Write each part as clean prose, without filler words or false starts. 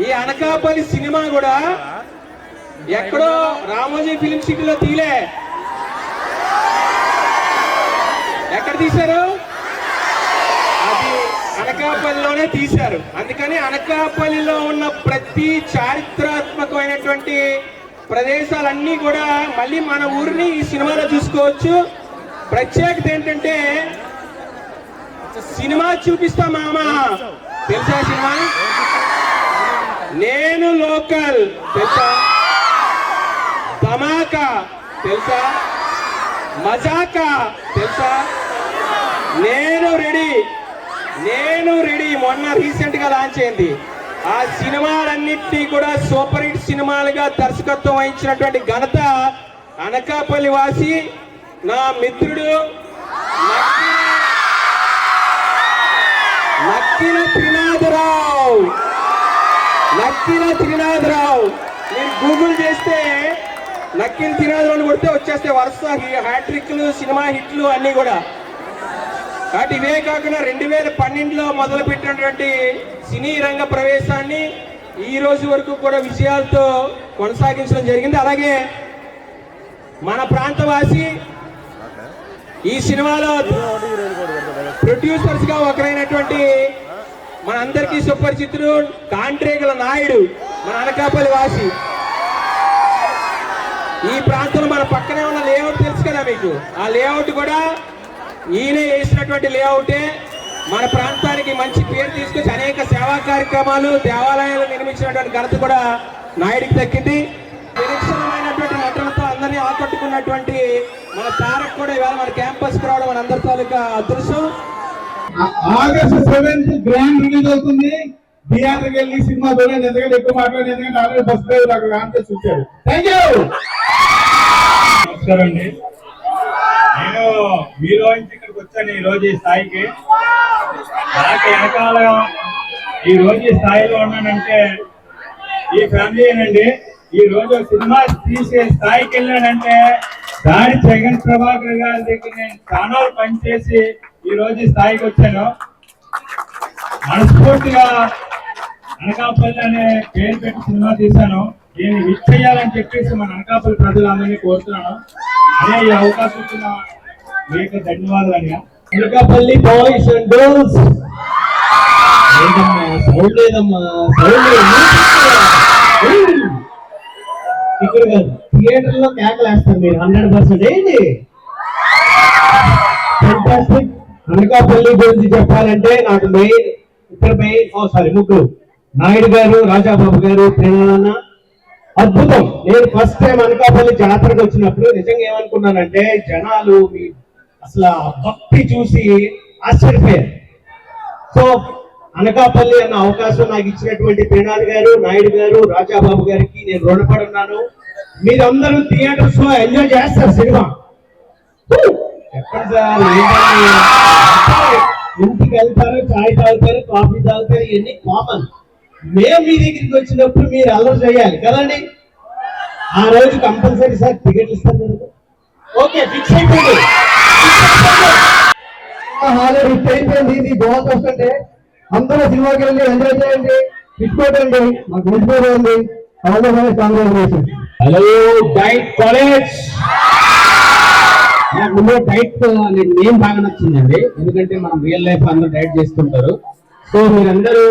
ఈ అనకాపల్లి సినిమా కూడా ఎక్కడో రామోజీ ఫిలిం సిటీలో తీలే, ఎక్కడ తీశారు? అది అనకాపల్లిలోనే తీశారు. అందుకని అనకాపల్లిలో ఉన్న ప్రతి చారిత్రాత్మకమైనటువంటి ప్రదేశాలన్నీ కూడా మళ్ళీ మన ఊరిని ఈ సినిమాలో చూసుకోవచ్చు. ప్రత్యేకత ఏంటంటే సినిమా చూపిస్తా మామ, తెలుసా సినిమా? నేను లోకల్ తెలుసా? ధమాకా తెలుసా? మజాకా తెలుసా? నేను రెడీ మొన్న రీసెంట్ గా లాంచ్ అయింది. ఆ సినిమాలన్నింటినీ కూడా సూపర్ హిట్ సినిమాలుగా దర్శకత్వం వహించినటువంటి ఘనత అనకాపల్లి వాసి నా మిత్రుడు నక్కిన త్రినాథరావు. మీరు గూగుల్ చేస్తే నక్కిన త్రినాథరావు కొడితే వచ్చేస్తే వరుస హ్యాట్రిక్లు, సినిమా హిట్లు అన్నీ కూడా. కాబట్టి ఇవే కాకుండా 2012లో మొదలుపెట్టినటువంటి సినీ రంగ ప్రవేశాన్ని ఈ రోజు వరకు కూడా విజయాలతో కొనసాగించడం జరిగింది. అలాగే మన ప్రాంతవాసి ఈ సినిమాలో ప్రొడ్యూసర్స్ గా ఒకరైనటువంటి మన అందరికీ సుపరిచితుడు కాంట్రేగుల నాయుడు, మన అనకాపల్లి వాసి. ఈ ప్రాంతంలో మన పక్కనే ఉన్న లేఅవుట్ తెలుసు కదా మీకు, ఆ లేఅవుట్ కూడా ఈయనే వేసినటువంటి లేఅవుటే. మన ప్రాంతానికి మంచి పేరు తీసుకొచ్చి అనేక సేవా కార్యక్రమాలు, దేవాలయాలు నిర్మించినటువంటి ఘనత కూడా నాయుడికి దక్కింది. నిరీక్షణమైనటువంటి నటనతో అందరినీ ఆకట్టుకున్నటువంటి మన తారక్ కూడా ఇవాళ మన క్యాంపస్ కి రావడం మన అందరి తాలూకా అదృష్టం. ఆగస్టు 7th గ్రాండ్ రిలీజ్ అవుతుంది. థియేటర్కి వెళ్ళి సినిమా చూడండి. ఎందుకంటే ఎక్కువ మాట్లాడి, ఎందుకంటే ఆల్రెడీ బస్ డ్రైవర్ అక్కడ ఆన్ చేసి వచ్చాడు. Thank you. నమస్కారం అండి. నేను మీలో నుంచి ఇక్కడికి వచ్చాను ఈ రోజు ఈ స్థాయికి. నాకు వెనకాల ఈ రోజు ఈ స్థాయిలో ఉన్నానంటే ఈ ఫ్యామిలీనండి. ఈ రోజు సినిమా తీసే స్థాయికి వెళ్ళానంటే దాడి జగన్ ప్రభాకర్ గారి దగ్గర నేను చాలా పనిచేసి ఈ రోజు స్థాయికి వచ్చాను. మనస్ఫూర్తిగా అనకాపల్లి అనే పేరు పెట్టి సినిమా తీశాను. దీన్ని హిట్ చేయాలని చెప్పేసి మన అనకాపల్లి ప్రజలందరినీ కోరుతున్నాను. అదే ఈ అవకాశం ఇచ్చిన మీకు ధన్యవాదాలు అన్న. Anakapalli boys and girls sound లేదమ్మా, ఇక్కడ కాదు, థియేటర్ లో కేకలేస్తారు మీరు 100%. ఏంటి ఫెంటాస్టిక్. అనకాపల్లి గురించి చెప్పాలంటే నాకు ముగ్గురు, నాయుడు గారు, రాజాబాబు గారు, ప్రేరణ అద్భుతం. నేను ఫస్ట్ టైం అనకాపల్లి జాతరకు వచ్చినప్పుడు నిజంగా ఏమనుకున్నానంటే జనాలు అసలు భక్తి చూసి ఆశ్చర్యపోయారు. సో అనకాపల్లి అన్న అవకాశం నాకు ఇచ్చినటువంటి ప్రేరణ గారు, నాయుడు గారు, రాజాబాబు గారికి నేను రుణపడి ఉన్నాను. మీరందరూ థియేటర్స్ లో ఎంజాయ్ చేస్తారు సినిమా. చెప్పండి సార్, ఇంటికి వెళ్తారు, చాయ్ తాగుతారు, కాఫీ తాగుతారు, ఇవన్నీ కామన్. మేము మీ దగ్గరికి వచ్చినప్పుడు మీరు అల్లరి చేయాలి కదండి. ఆ రోజు కంపల్సరీ సార్ టికెట్లు ఇస్తారు కదా. ఓకే, ఫిక్స్ అయిపోయింది. హాలో హిట్ అయిపోయింది. ఇది బాగుంది వస్తుంటే అందరూ సినిమాకి వెళ్ళి ఎంజాయ్ చేయండి, ఇట్టుకోండి, మాకు విడిపోయింది. కాంగ్రాచులేషన్. Hello diet college. నాకు ముందు డైట్ నేమ్ బాగా నచ్చిందండి. ఎందుకంటే మనం రియల్ లైఫ్ అందరూ డైట్ చేస్తుంటారు. సో మీరందరూ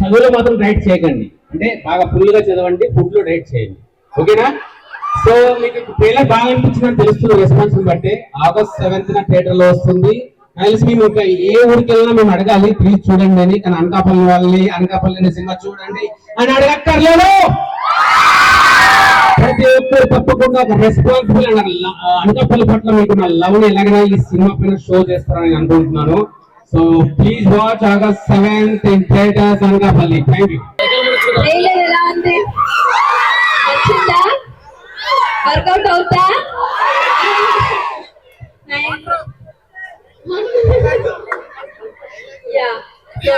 చదువులో మాత్రం డైట్ చేయకండి, అంటే బాగా ఫుల్ గా చదవండి, ఫుడ్ లో డైట్ చేయండి. ఓకేనా? సో మీకు ట్రైలర్ బాగా అనిపించిందని తెలుస్తుంది రెస్పాన్స్ బట్టి. August 7th థియేటర్ లో వస్తుంది. కలిసి మేము ఇంకా ఏ ఊరికి వెళ్ళినా మేము అడగాలి ప్లీజ్ చూడండి అని. కానీ అనకాపల్లి వాళ్ళని అనకాపల్లి సినిమా చూడండి అని అడగక్కర్లేదు. ప్రతి ఒక్కరు తప్పకుండా ఒక రెస్పాన్సిబుల్ అనకాపల్లి పట్ల మీకు నా లవ్ ని ఎలాగైనా ఈ సినిమా పైన షో చేస్తారని అనుకుంటున్నాను. So please watch August 7th in theaters Anakapalli. Thank you. Workout అవుతా? యా. సో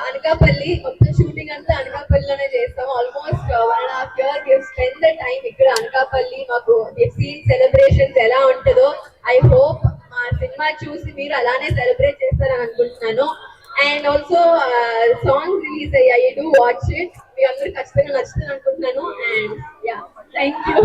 అనకాపల్లి మొత్తం షూటింగ్ అంతా అనకాపల్లిలోనే చేస్తాం. Almost 1.5 years we've spent the time ఇక్కడ అనకాపల్లి. మాకు సీన్ సెలబ్రేషన్స్ ఎలా ఉంటుందో ఐ హోప్ మా సినిమా చూసి మీరు అలానే సెలబ్రేట్ చేస్తారని అనుకుంటున్నాను. అండ్ ఆల్సో సాంగ్స్ రిలీజ్ అయ్యాయి, డూ వాచ్ ఇట్. మీ అందరూ ఖచ్చితంగా నచ్చుతుంది అనుకుంటున్నాను. And yeah, thank you.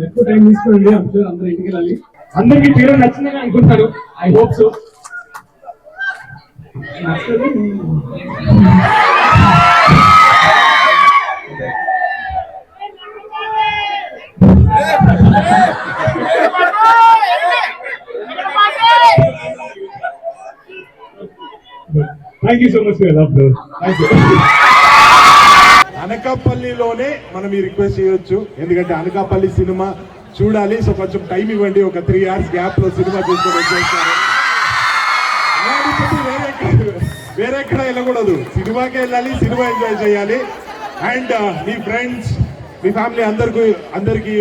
ఎక్కువ టైం తీసుకోండి, అందరూ ఇంటికి వెళ్ళాలి. అందరికి ట్రైలర్ నచ్చిందని అనుకుంటాను. I hope so. Thank you so much for love bro. Thank you. అనకాపల్లిలోనే మనం ఈ రిక్వెస్ట్ చేయొచ్చు, ఎందుకంటే అనకాపల్లి సినిమా చూడాలి. సో కొంచెం టైం ఇవ్వండి, ఒక 3 hours గ్యాప్ లో సినిమా చూసుకొని వచ్చేస్తారు. వేరే ఎక్కడ వెళ్ళకూడదు, సినిమాకే వెళ్ళాలి, సినిమా ఎంజాయ్ చేయాలి. అండ్ మీ ఫ్రెండ్స్, మీ ఫ్యామిలీ అందరికి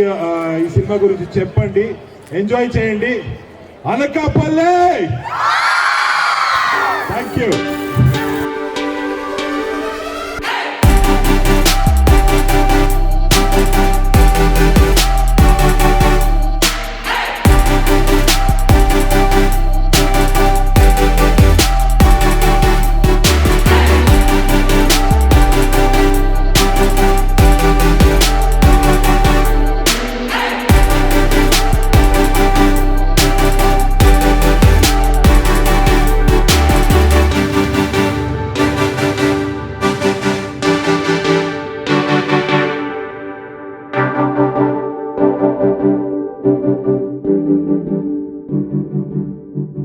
ఈ సినిమా గురించి చెప్పండి, ఎంజాయ్ చేయండి. అనకాపల్లి. Thank you.